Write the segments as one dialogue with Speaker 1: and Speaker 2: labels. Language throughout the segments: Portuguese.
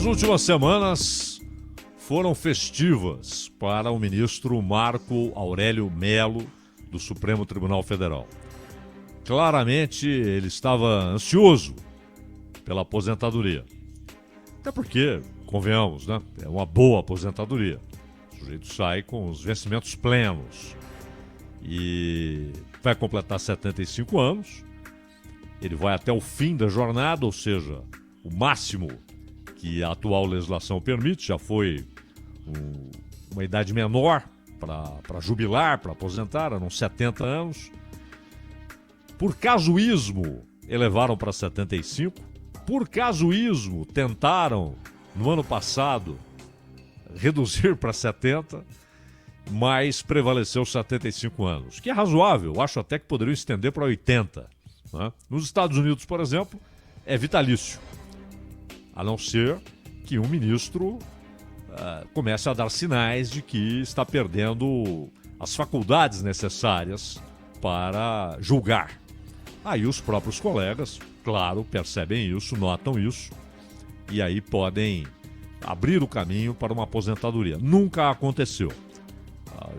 Speaker 1: As últimas semanas foram festivas para o ministro Marco Aurélio Mello, do Supremo Tribunal Federal. Claramente ele estava ansioso pela aposentadoria. Até porque, convenhamos, né? É uma boa aposentadoria. O sujeito sai com os vencimentos plenos e vai completar 75 anos. Ele vai até o fim da jornada, ou seja, o máximo que a atual legislação permite. Já foi uma idade menor para jubilar, para aposentar, eram 70 anos. Por casuísmo, elevaram para 75. Por casuísmo, tentaram, no ano passado, reduzir para 70, mas prevaleceu 75 anos, que é razoável. Eu acho até que poderiam estender para 80. Né? Nos Estados Unidos, por exemplo, é vitalício, a não ser que um ministro comece a dar sinais de que está perdendo as faculdades necessárias para julgar. Aí os próprios colegas, claro, percebem isso, notam isso, e aí podem abrir o caminho para uma aposentadoria. Nunca aconteceu.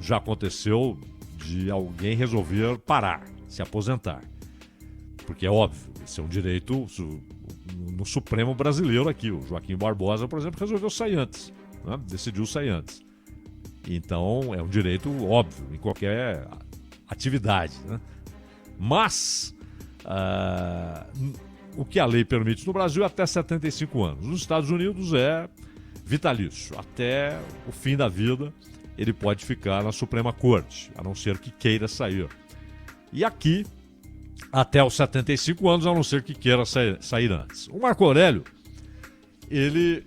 Speaker 1: Já aconteceu de alguém resolver parar, se aposentar. Porque é óbvio, esse é um direito no Supremo brasileiro aqui. O Joaquim Barbosa, por exemplo, resolveu sair antes, né? Decidiu sair antes. Então, é um direito óbvio em qualquer atividade, né? Mas, o que a lei permite no Brasil é até 75 anos. Nos Estados Unidos é vitalício. Até o fim da vida, ele pode ficar na Suprema Corte, a não ser que queira sair. E aqui, até os 75 anos, a não ser que queira sair antes. O Marco Aurélio, ele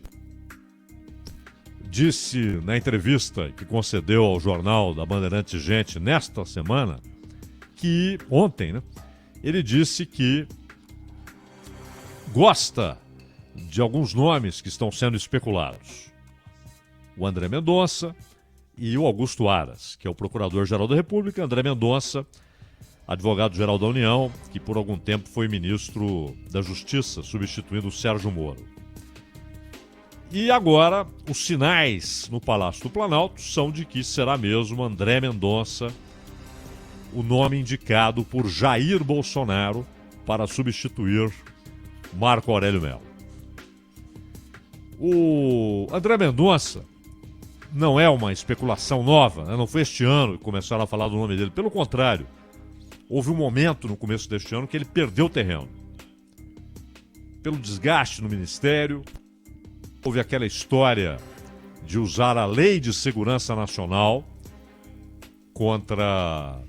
Speaker 1: disse na entrevista que concedeu ao jornal da Bandeirantes Gente nesta semana, que ontem, né, ele disse que gosta de alguns nomes que estão sendo especulados. O André Mendonça e o Augusto Aras, que é o Procurador-Geral da República. André Mendonça, advogado-geral da União, que por algum tempo foi ministro da Justiça, substituindo o Sérgio Moro. E agora, os sinais no Palácio do Planalto são de que será mesmo André Mendonça o nome indicado por Jair Bolsonaro para substituir Marco Aurélio Mello. O André Mendonça não é uma especulação nova, né? Não foi este ano que começaram a falar do nome dele. Pelo contrário, houve um momento no começo deste ano que ele perdeu terreno. Pelo desgaste no Ministério, houve aquela história de usar a Lei de Segurança Nacional contra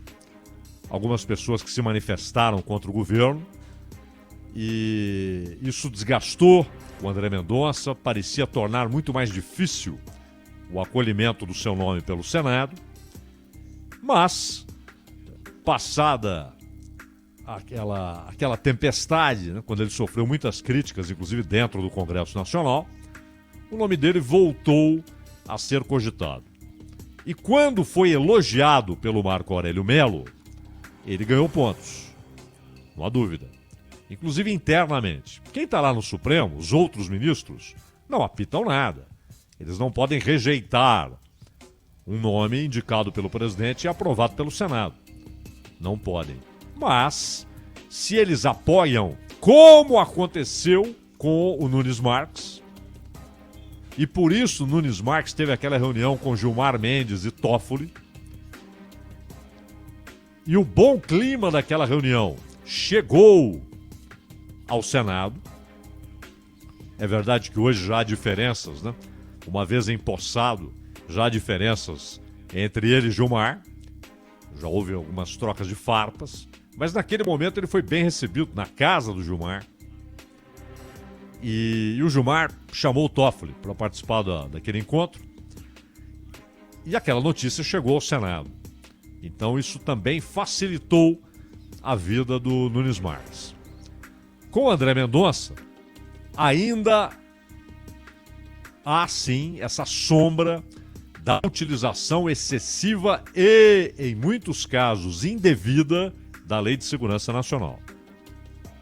Speaker 1: algumas pessoas que se manifestaram contra o governo. E isso desgastou o André Mendonça, parecia tornar muito mais difícil o acolhimento do seu nome pelo Senado. Mas, passada aquela tempestade, né, quando ele sofreu muitas críticas, inclusive dentro do Congresso Nacional, o nome dele voltou a ser cogitado. E quando foi elogiado pelo Marco Aurélio Mello, ele ganhou pontos, não há dúvida. Inclusive internamente. Quem está lá no Supremo, os outros ministros, não apitam nada. Eles não podem rejeitar um nome indicado pelo presidente e aprovado pelo Senado. Não podem. Mas, se eles apoiam, como aconteceu com o Nunes Marques, e por isso Nunes Marques teve aquela reunião com Gilmar Mendes e Toffoli, e o bom clima daquela reunião chegou ao Senado. É verdade que hoje já há diferenças, né? Uma vez empossado, já há diferenças entre ele e Gilmar. Já houve algumas trocas de farpas. Mas naquele momento ele foi bem recebido na casa do Gilmar. E o Gilmar chamou o Toffoli para participar daquele encontro. E aquela notícia chegou ao Senado. Então isso também facilitou a vida do Nunes Marques. Com o André Mendonça, ainda há sim essa sombra da utilização excessiva e, em muitos casos, indevida da Lei de Segurança Nacional,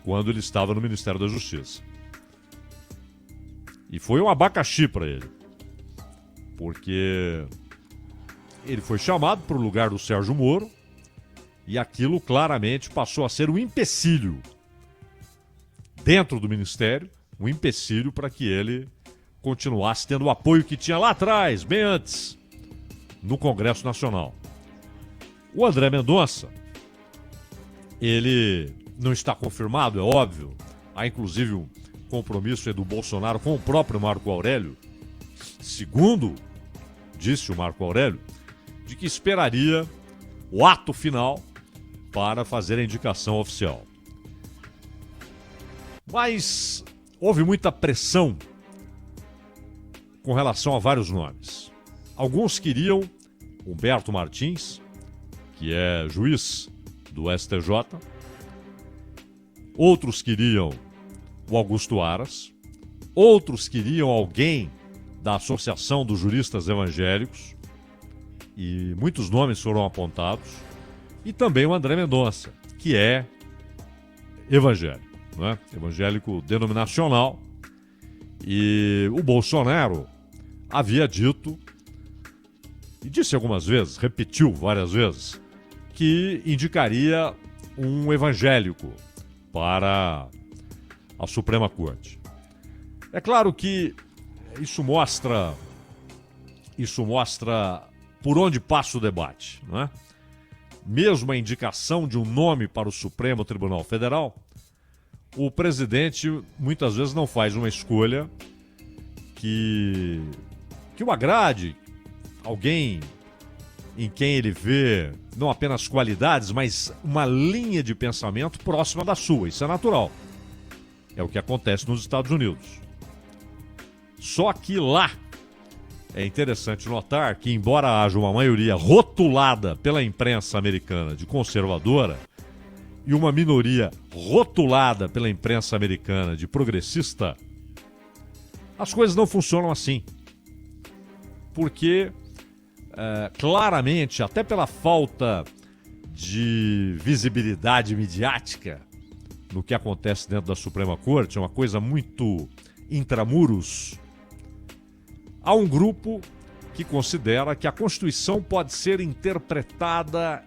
Speaker 1: quando ele estava no Ministério da Justiça. E foi um abacaxi para ele. Porque ele foi chamado para o lugar do Sérgio Moro e aquilo claramente passou a ser um empecilho dentro do Ministério, um empecilho para que ele continuasse tendo o apoio que tinha lá atrás, bem antes, no Congresso Nacional. O André Mendonça, ele não está confirmado, é óbvio. Há inclusive um compromisso do Bolsonaro com o próprio Marco Aurélio, segundo disse o Marco Aurélio, de que esperaria o ato final para fazer a indicação oficial. Mas houve muita pressão com relação a vários nomes. Alguns queriam Humberto Martins, que é juiz do STJ. Outros queriam o Augusto Aras. Outros queriam alguém da Associação dos Juristas Evangélicos. E muitos nomes foram apontados. E também o André Mendonça, que é evangélico, né? Evangélico denominacional. E o Bolsonaro havia dito, e disse algumas vezes, repetiu várias vezes, que indicaria um evangélico para a Suprema Corte. É claro que isso mostra por onde passa o debate, não é? Mesmo a indicação de um nome para o Supremo Tribunal Federal, o presidente muitas vezes não faz uma escolha que o agrade, alguém em quem ele vê não apenas qualidades, mas uma linha de pensamento próxima da sua. Isso é natural. É o que acontece nos Estados Unidos. Só que lá é interessante notar que, embora haja uma maioria rotulada pela imprensa americana de conservadora e uma minoria rotulada pela imprensa americana de progressista, as coisas não funcionam assim. Porque, claramente, até pela falta de visibilidade midiática no que acontece dentro da Suprema Corte, é uma coisa muito intramuros, há um grupo que considera que a Constituição pode ser interpretada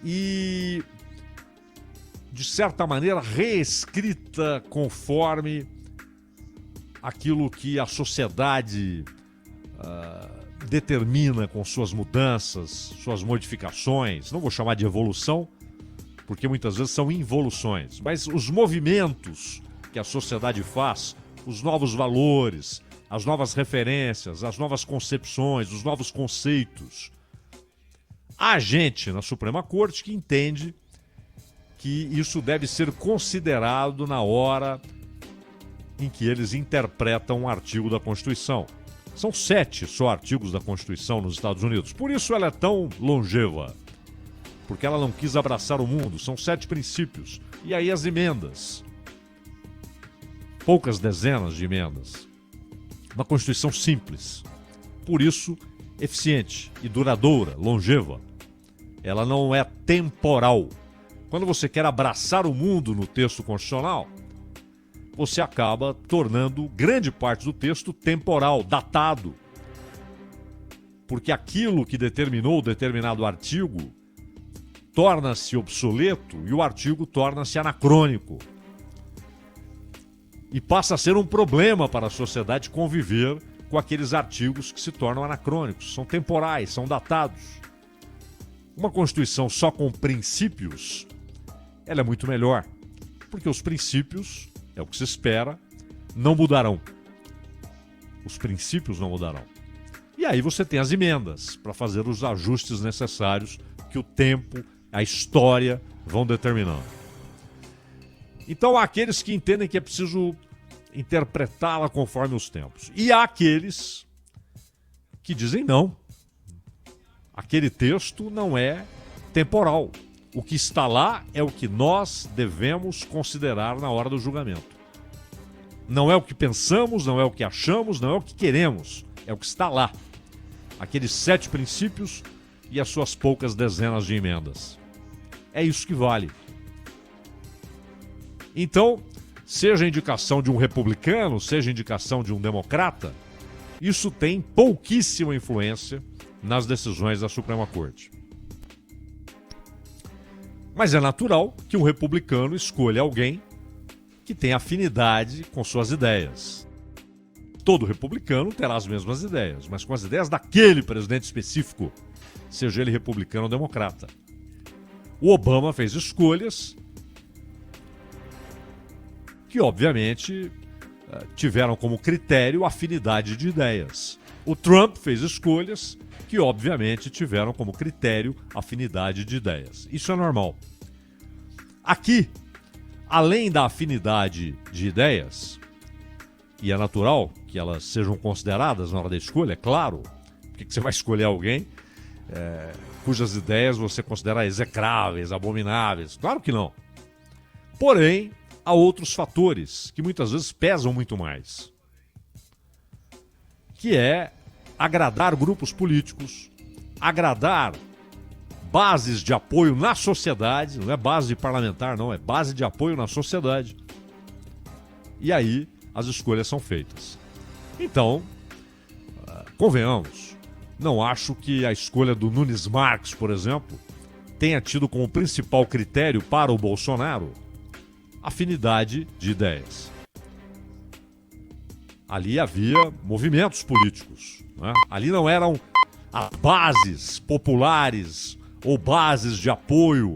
Speaker 1: e, de certa maneira, reescrita conforme aquilo que a sociedade determina com suas mudanças, suas modificações. Não vou chamar de evolução, porque muitas vezes são involuções, mas os movimentos que a sociedade faz, os novos valores, as novas referências, as novas concepções, os novos conceitos. Há gente na Suprema Corte que entende que isso deve ser considerado na hora em que eles interpretam um artigo da Constituição. São 7 só artigos da Constituição nos Estados Unidos. Por isso ela é tão longeva. Porque ela não quis abraçar o mundo. São 7 princípios. E aí as emendas. Poucas dezenas de emendas. Uma Constituição simples. Por isso, eficiente e duradoura, longeva. Ela não é temporal. Quando você quer abraçar o mundo no texto constitucional, você acaba tornando grande parte do texto temporal, datado. Porque aquilo que determinou determinado artigo torna-se obsoleto e o artigo torna-se anacrônico. E passa a ser um problema para a sociedade conviver com aqueles artigos que se tornam anacrônicos, são temporais, são datados. Uma Constituição só com princípios, ela é muito melhor, porque os princípios, é o que se espera, não mudarão. Os princípios não mudarão. E aí você tem as emendas para fazer os ajustes necessários que o tempo, a história vão determinando. Então há aqueles que entendem que é preciso interpretá-la conforme os tempos. E há aqueles que dizem não. Aquele texto não é temporal. O que está lá é o que nós devemos considerar na hora do julgamento. Não é o que pensamos, não é o que achamos, não é o que queremos. É o que está lá. Aqueles 7 princípios e as suas poucas dezenas de emendas. É isso que vale. Então, seja indicação de um republicano, seja indicação de um democrata, isso tem pouquíssima influência nas decisões da Suprema Corte. Mas é natural que um republicano escolha alguém que tem afinidade com suas ideias. Todo republicano terá as mesmas ideias, mas com as ideias daquele presidente específico, seja ele republicano ou democrata. O Obama fez escolhas que, obviamente, tiveram como critério afinidade de ideias. O Trump fez escolhas que, obviamente, tiveram como critério afinidade de ideias. Isso é normal. Aqui, além da afinidade de ideias, e é natural que elas sejam consideradas na hora da escolha, é claro, porque você vai escolher alguém cujas ideias você considera execráveis, abomináveis. Claro que não. Porém, há outros fatores que muitas vezes pesam muito mais, que é agradar grupos políticos, agradar bases de apoio na sociedade, não é base parlamentar não, é base de apoio na sociedade. E aí as escolhas são feitas. Então, convenhamos, não acho que a escolha do Nunes Marques, por exemplo, tenha tido como principal critério para o Bolsonaro afinidade de ideias. Ali havia movimentos políticos, né? Ali não eram as bases populares ou bases de apoio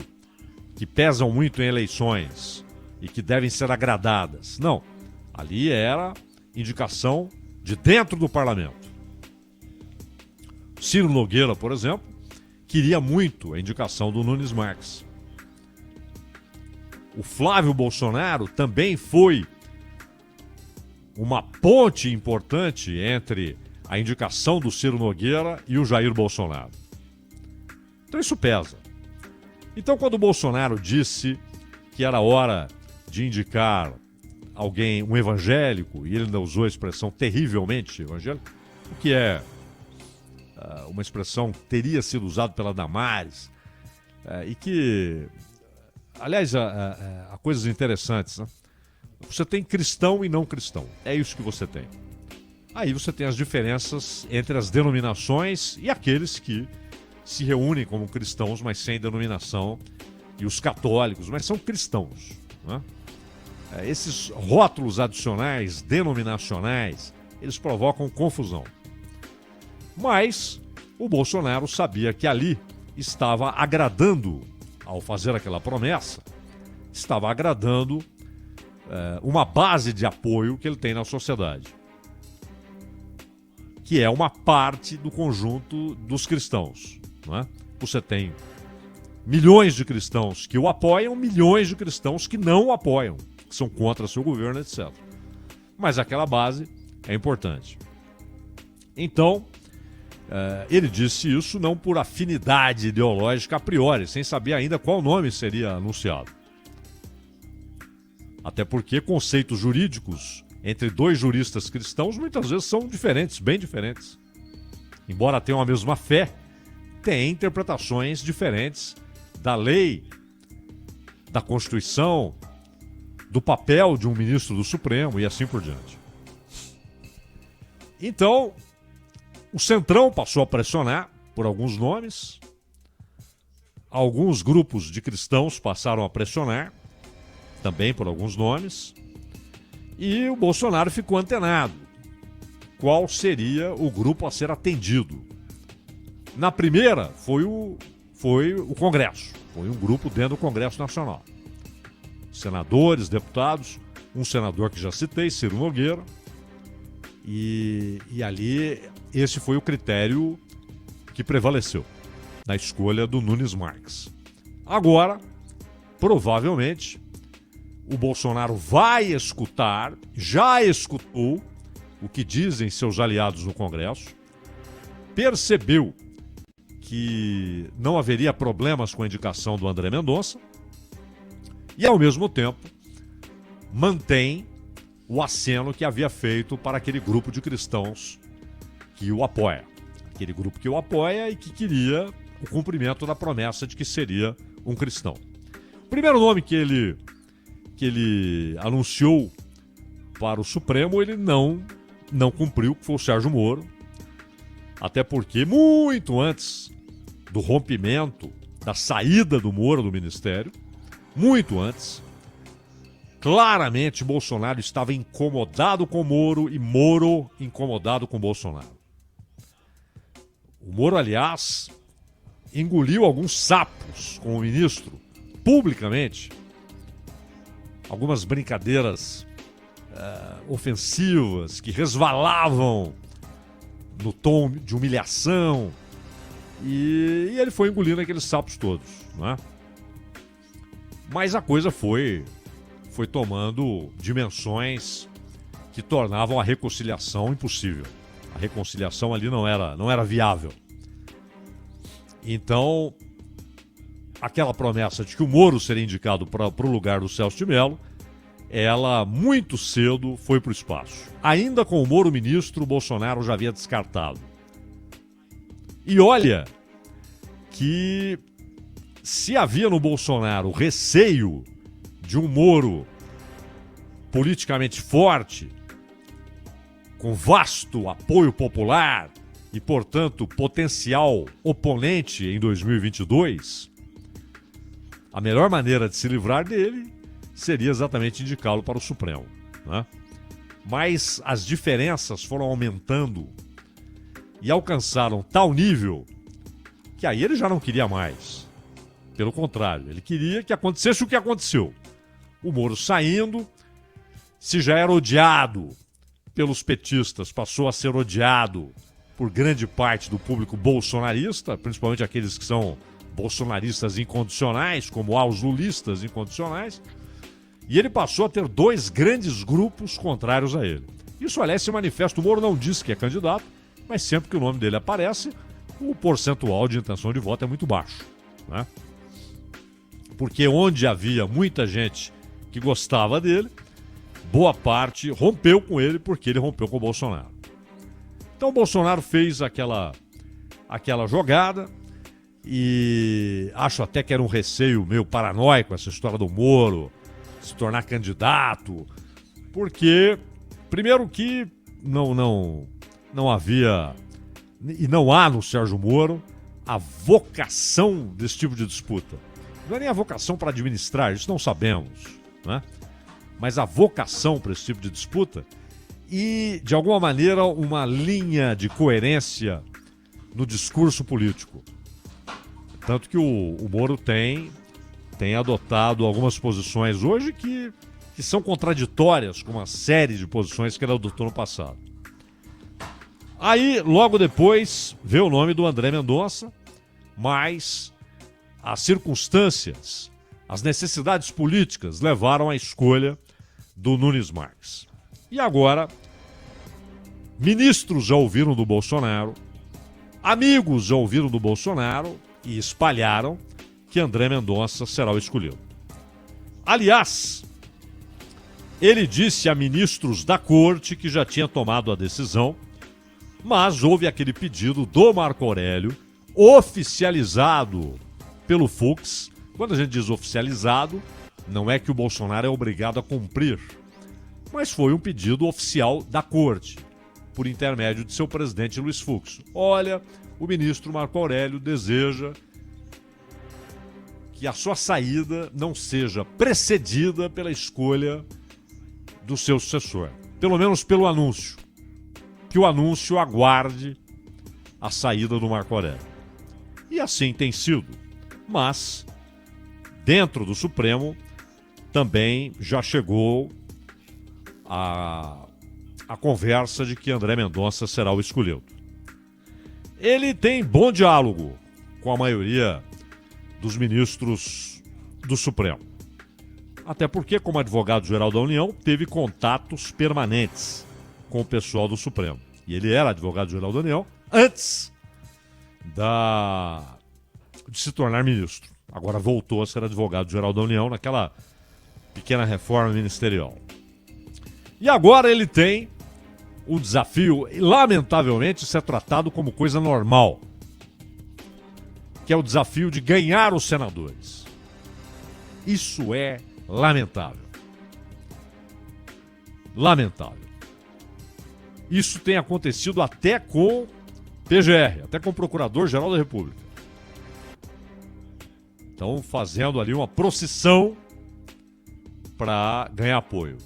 Speaker 1: que pesam muito em eleições e que devem ser agradadas. Não, ali era indicação de dentro do parlamento. Ciro Nogueira, por exemplo, queria muito a indicação do Nunes Marques. O Flávio Bolsonaro também foi uma ponte importante entre a indicação do Ciro Nogueira e o Jair Bolsonaro. Então isso pesa. Então quando o Bolsonaro disse que era hora de indicar alguém, um evangélico, e ele ainda usou a expressão terrivelmente evangélico, o que é uma expressão que teria sido usada pela Damares, e que, aliás, há coisas interessantes, né? Você tem cristão e não cristão, é isso que você tem. Aí você tem as diferenças entre as denominações e aqueles que se reúnem como cristãos, mas sem denominação, e os católicos, mas são cristãos, né? Esses rótulos adicionais, denominacionais, eles provocam confusão. Mas o Bolsonaro sabia que ali estava agradando, ao fazer aquela promessa, estava agradando uma base de apoio que ele tem na sociedade, que é uma parte do conjunto dos cristãos, não é? Você tem milhões de cristãos que o apoiam, milhões de cristãos que não o apoiam, que são contra seu governo, etc. Mas aquela base é importante. Então, ele disse isso não por afinidade ideológica a priori, sem saber ainda qual nome seria anunciado. Até porque conceitos jurídicos entre dois juristas cristãos muitas vezes são diferentes, bem diferentes. Embora tenham a mesma fé, têm interpretações diferentes da lei, da Constituição, do papel de um ministro do Supremo e assim por diante. Então, o Centrão passou a pressionar por alguns nomes, alguns grupos de cristãos passaram a pressionar, também por alguns nomes, e o Bolsonaro ficou antenado. Qual seria o grupo a ser atendido? Na primeira, foi o Congresso, foi um grupo dentro do Congresso Nacional. Senadores, deputados, um senador que já citei, Ciro Nogueira, e ali esse foi o critério que prevaleceu na escolha do Nunes Marques. Agora, provavelmente, o Bolsonaro vai escutar, já escutou o que dizem seus aliados no Congresso, percebeu que não haveria problemas com a indicação do André Mendonça e, ao mesmo tempo, mantém o aceno que havia feito para aquele grupo de cristãos que o apoia. Aquele grupo que o apoia e que queria o cumprimento da promessa de que seria um cristão. O primeiro nome que que ele anunciou para o Supremo, ele não cumpriu, que foi o Sérgio Moro. Até porque, muito antes do rompimento, da saída do Moro do Ministério, muito antes, claramente Bolsonaro estava incomodado com Moro e Moro incomodado com Bolsonaro. O Moro, aliás, engoliu alguns sapos com o ministro, publicamente. Algumas brincadeiras ofensivas que resvalavam no tom de humilhação. E ele foi engolindo aqueles sapos todos, né? Mas a coisa foi tomando dimensões que tornavam a reconciliação impossível. A reconciliação ali não era viável. Então, aquela promessa de que o Moro seria indicado para o lugar do Celso de Mello, ela muito cedo foi para o espaço. Ainda com o Moro ministro, o Bolsonaro já havia descartado. E olha que se havia no Bolsonaro receio de um Moro politicamente forte, com vasto apoio popular e, portanto, potencial oponente em 2022, a melhor maneira de se livrar dele seria exatamente indicá-lo para o Supremo, né? Mas as diferenças foram aumentando e alcançaram tal nível que aí ele já não queria mais. Pelo contrário, ele queria que acontecesse o que aconteceu. O Moro saindo, se já era odiado pelos petistas, passou a ser odiado por grande parte do público bolsonarista, principalmente aqueles que são bolsonaristas incondicionais, como há os lulistas incondicionais, e ele passou a ter dois grandes grupos contrários a ele. Isso, aliás, se manifesta. O Moro não disse que é candidato, mas sempre que o nome dele aparece, o percentual de intenção de voto é muito baixo, né? Porque onde havia muita gente que gostava dele, boa parte rompeu com ele porque ele rompeu com o Bolsonaro. Então o Bolsonaro fez aquela jogada e acho até que era um receio meio paranoico essa história do Moro se tornar candidato, porque primeiro que não havia e não há no Sérgio Moro a vocação desse tipo de disputa. Não é nem a vocação para administrar, isso não sabemos, né? Mas a vocação para esse tipo de disputa e, de alguma maneira, uma linha de coerência no discurso político. Tanto que o Moro tem adotado algumas posições hoje que são contraditórias com uma série de posições que ele adotou no passado. Aí, logo depois, veio o nome do André Mendonça, mas as circunstâncias, as necessidades políticas levaram à escolha do Nunes Marques. E agora, ministros já ouviram do Bolsonaro, amigos já ouviram do Bolsonaro e espalharam que André Mendonça será o escolhido. Aliás, ele disse a ministros da corte que já tinha tomado a decisão, mas houve aquele pedido do Marco Aurélio, oficializado pelo Fux. Quando a gente diz oficializado, não é que o Bolsonaro é obrigado a cumprir, mas foi um pedido oficial da corte, por intermédio de seu presidente Luiz Fux. Olha, o ministro Marco Aurélio deseja que a sua saída não seja precedida pela escolha do seu sucessor, pelo menos pelo anúncio. Que o anúncio aguarde a saída do Marco Aurélio. E assim tem sido. Mas, dentro do Supremo, também já chegou a conversa de que André Mendonça será o escolhido. Ele tem bom diálogo com a maioria dos ministros do Supremo. Até porque, como advogado-geral da União, teve contatos permanentes com o pessoal do Supremo. E ele era advogado-geral da União antes de se tornar ministro. Agora voltou a ser advogado-geral da União naquela pequena reforma ministerial. E agora ele tem o desafio, e lamentavelmente isso é tratado como coisa normal, que é o desafio de ganhar os senadores. Isso é lamentável. Lamentável. Isso tem acontecido até com PGR, até com o Procurador-Geral da República. Estão fazendo ali uma procissão para ganhar apoio.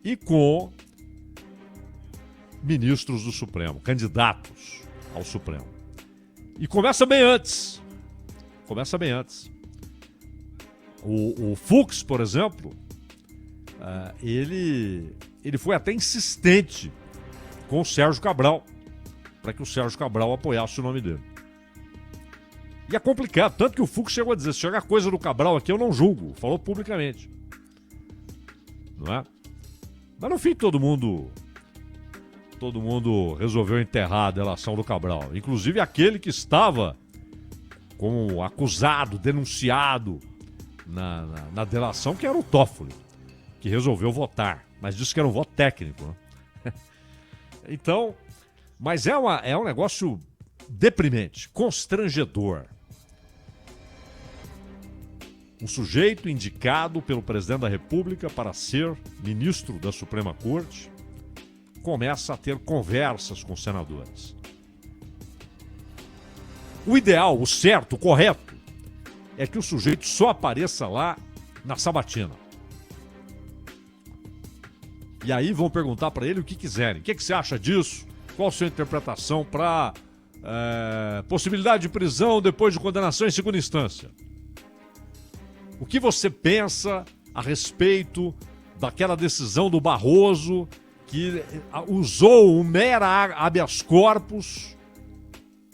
Speaker 1: E com ministros do Supremo, candidatos ao Supremo. E começa bem antes. O Fux, por exemplo, ele foi até insistente com o Sérgio Cabral, para que o Sérgio Cabral apoiasse o nome dele. E é complicado, tanto que o Fux chegou a dizer, se chegar coisa do Cabral aqui eu não julgo, falou publicamente. Não é? Mas no fim todo mundo resolveu enterrar a delação do Cabral, inclusive aquele que estava como acusado, denunciado na delação, que era o Toffoli, que resolveu votar, mas disse que era um voto técnico, né? Então, mas é um negócio deprimente, constrangedor. Um sujeito indicado pelo presidente da República para ser ministro da Suprema Corte começa a ter conversas com senadores. O ideal, o certo, o correto, é que o sujeito só apareça lá na sabatina. E aí vão perguntar para ele o que quiserem. O que você acha disso? Qual a sua interpretação para possibilidade de prisão depois de condenação em segunda instância? O que você pensa a respeito daquela decisão do Barroso que usou o mera habeas corpus,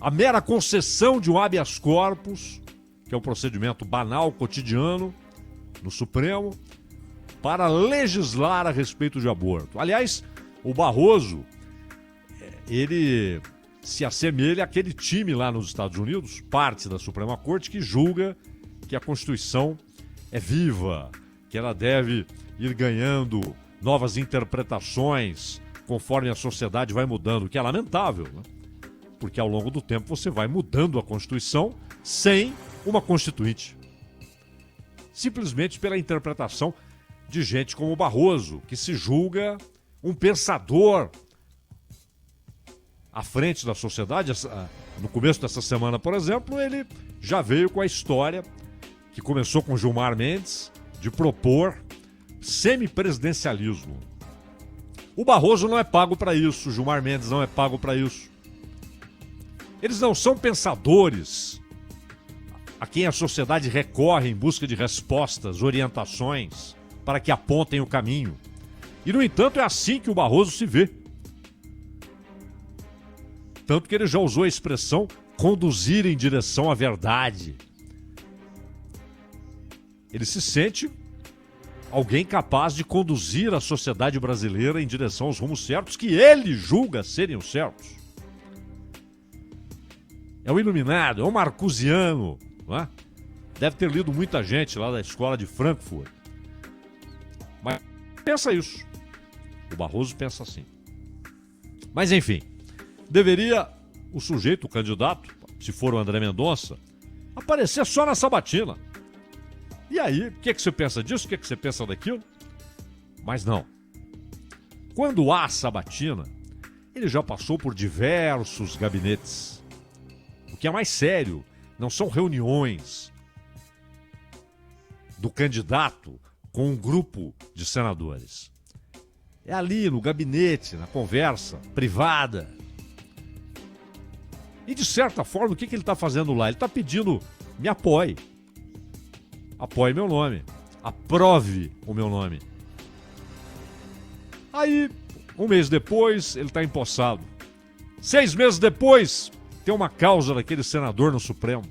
Speaker 1: a mera concessão de um habeas corpus, que é um procedimento banal, cotidiano, no Supremo, para legislar a respeito de aborto. Aliás, o Barroso, ele se assemelha àquele time lá nos Estados Unidos, parte da Suprema Corte, que julga que a Constituição é viva, que ela deve ir ganhando novas interpretações conforme a sociedade vai mudando, o que é lamentável, né? Porque ao longo do tempo você vai mudando a Constituição sem uma Constituinte. Simplesmente pela interpretação de gente como o Barroso, que se julga um pensador à frente da sociedade. No começo dessa semana, por exemplo, ele já veio com a história que começou com Gilmar Mendes de propor semipresidencialismo. O Barroso não é pago para isso, o Gilmar Mendes não é pago para isso. Eles não são pensadores a quem a sociedade recorre em busca de respostas, orientações, para que apontem o caminho. E, no entanto, é assim que o Barroso se vê. Tanto que ele já usou a expressão conduzir em direção à verdade. Ele se sente alguém capaz de conduzir a sociedade brasileira em direção aos rumos certos que ele julga serem os certos. É um iluminado, é um marcusiano, não é? Deve ter lido muita gente lá da escola de Frankfurt. Mas pensa isso. O Barroso pensa assim. Mas enfim, deveria o sujeito, o candidato, se for o André Mendonça, aparecer só na sabatina. E aí, o que você pensa disso? O que você pensa daquilo? Mas não. Quando há sabatina, ele já passou por diversos gabinetes. O que é mais sério, não são reuniões do candidato com um grupo de senadores. É ali no gabinete, na conversa privada. E de certa forma, o que ele está fazendo lá? Ele está pedindo, me apoie. Apoie meu nome. Aprove o meu nome. Aí, um mês depois, ele está empossado. 6 meses depois, tem uma causa daquele senador no Supremo.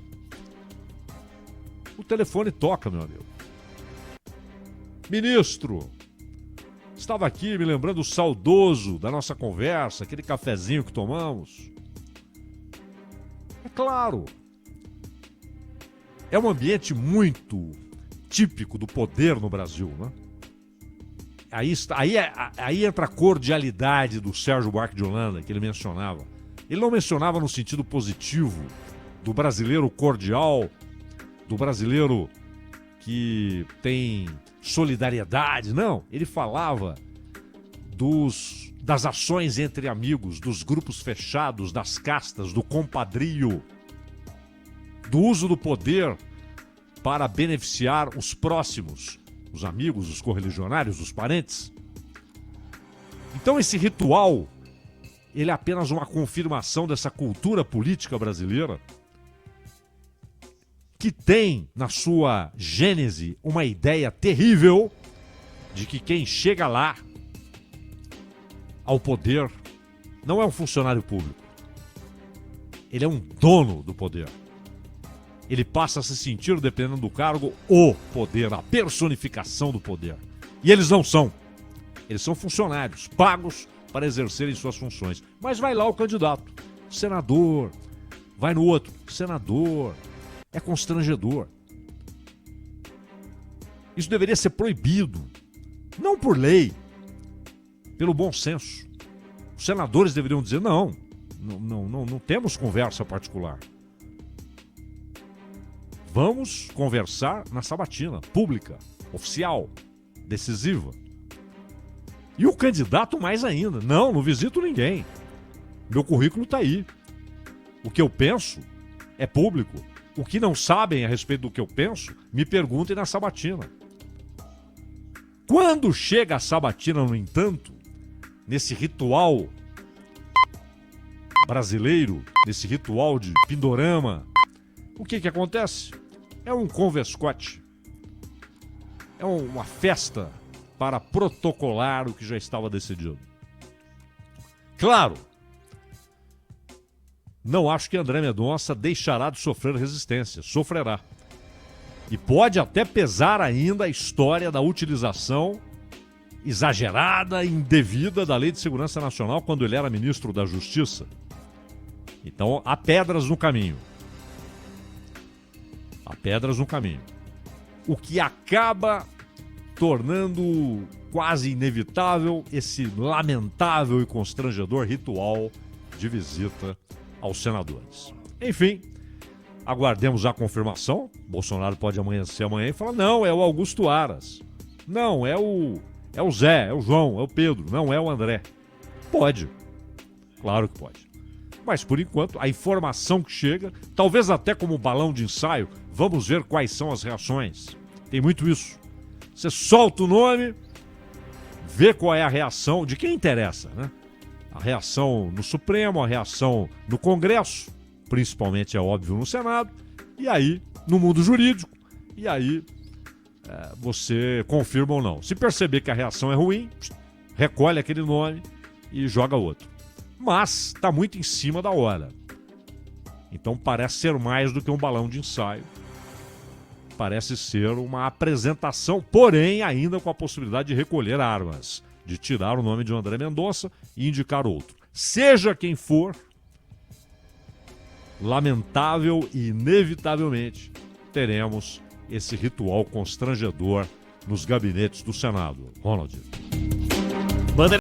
Speaker 1: O telefone toca, meu amigo. Ministro, estava aqui me lembrando o saudoso da nossa conversa, aquele cafezinho que tomamos. É claro, é um ambiente muito típico do poder no Brasil, né? Aí entra a cordialidade do Sérgio Buarque de Holanda, que ele mencionava. Ele não mencionava no sentido positivo do brasileiro cordial, do brasileiro que tem solidariedade, não. Ele falava das ações entre amigos, dos grupos fechados, das castas, do compadrio, do uso do poder para beneficiar os próximos, os amigos, os correligionários, os parentes. Então esse ritual, ele é apenas uma confirmação dessa cultura política brasileira que tem na sua gênese uma ideia terrível de que quem chega lá ao poder não é um funcionário público. Ele é um dono do poder. Ele passa a se sentir, dependendo do cargo, o poder, a personificação do poder. E eles não são. Eles são funcionários, pagos para exercerem suas funções. Mas vai lá o candidato, senador, vai no outro, senador. É constrangedor. Isso deveria ser proibido. Não por lei, pelo bom senso. Os senadores deveriam dizer, não temos conversa particular. Vamos conversar na sabatina, pública, oficial, decisiva. E o candidato mais ainda. Não visito ninguém. Meu currículo está aí. O que eu penso é público. O que não sabem a respeito do que eu penso, me perguntem na sabatina. Quando chega a sabatina, no entanto, nesse ritual brasileiro, nesse ritual de Pindorama, o que acontece? É um convescote. É uma festa para protocolar o que já estava decidido. Claro, não acho que André Mendonça deixará de sofrer resistência. Sofrerá. E pode até pesar ainda a história da utilização exagerada e indevida da Lei de Segurança Nacional quando ele era ministro da Justiça. Então, há pedras no caminho. Há pedras no caminho. O que acaba tornando quase inevitável esse lamentável e constrangedor ritual de visita aos senadores. Enfim, aguardemos a confirmação. Bolsonaro pode amanhecer amanhã e falar, não, é o Augusto Aras. Não, é o Zé, é o João, é o Pedro, não é o André. Pode. Claro que pode. Mas, por enquanto, a informação que chega, talvez até como balão de ensaio, vamos ver quais são as reações. Tem muito isso. Você solta o nome, vê qual é a reação de quem interessa, né? A reação no Supremo, a reação no Congresso, principalmente, é óbvio, no Senado, e aí, no mundo jurídico, e aí você confirma ou não. Se perceber que a reação é ruim, recolhe aquele nome e joga outro. Mas está muito em cima da hora. Então parece ser mais do que um balão de ensaio. Parece ser uma apresentação, porém ainda com a possibilidade de recolher armas, de tirar o nome de André Mendonça e indicar outro. Seja quem for, lamentável e inevitavelmente teremos esse ritual constrangedor nos gabinetes do Senado. Ronald.